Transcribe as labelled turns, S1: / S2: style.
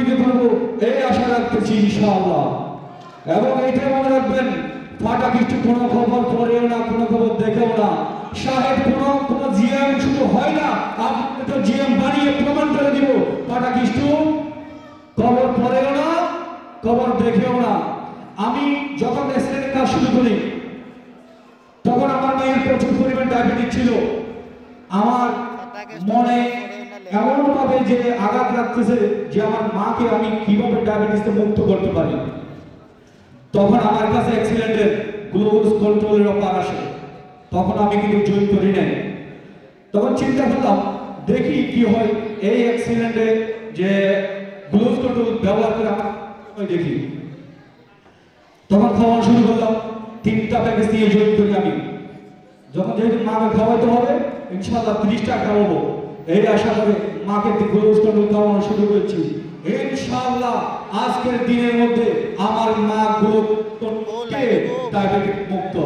S1: দিকে করবো এই আশা রাখতেছি ইনশাআল্লাহ। এবং এইটাই মনে রাখবেন, ফাটা কিছু কোনো খবর পড়েও না, কোনো খবর দেখেও না। সাহেব কোনো জিএম শুধু হয় না, আপনি তো জিএম বানিয়ে প্রমাণ করে দিব। ফাটা কিছু খবর পড়েও না, খবর দেখেও না। আমি যখন অ্যাক্সিডেন্টের কাজ শুরু করি তখন আমার মায়ের প্রচুর পরিমাণ ডায়াবেটিস ছিল। আমার মনে এমন ভাবে যে আঘাত লাগতেছে যে আমার মাকে আমি কিভাবে ডায়াবেটিস থেকে মুক্ত করতে পারি। তখন আমার কাছে অ্যাক্সিডেন্টের গ্লুকোজ কন্ট্রোলের অফার আসে, তখন আমি কিন্তু জয়েন করি নাই। তখন চিন্তা করলাম দেখি কি হয় এই অ্যাক্সিডেন্টে যে গ্লুকোজ কন্ট্রোল ব্যবহার করে আমি দেখি। তখন খাওয়া শুরু করলাম, 3টা প্যাকেজ দিয়ে জয়েন করি আমি। যখন যেহেতু মাকে খাওয়াইতে হবে ইনশাআল্লাহ 30টা খাওয়াবো এই আশা করে মাকে গ্লুকোজ কন্ট্রোল খাওয়ানো শুরু করেছি। ইনশাআল্লাহ আজকের দিনের মধ্যে আমার মা গ্লুকোজ কন্ট্রোল ডায়াবেটিস মুক্ত।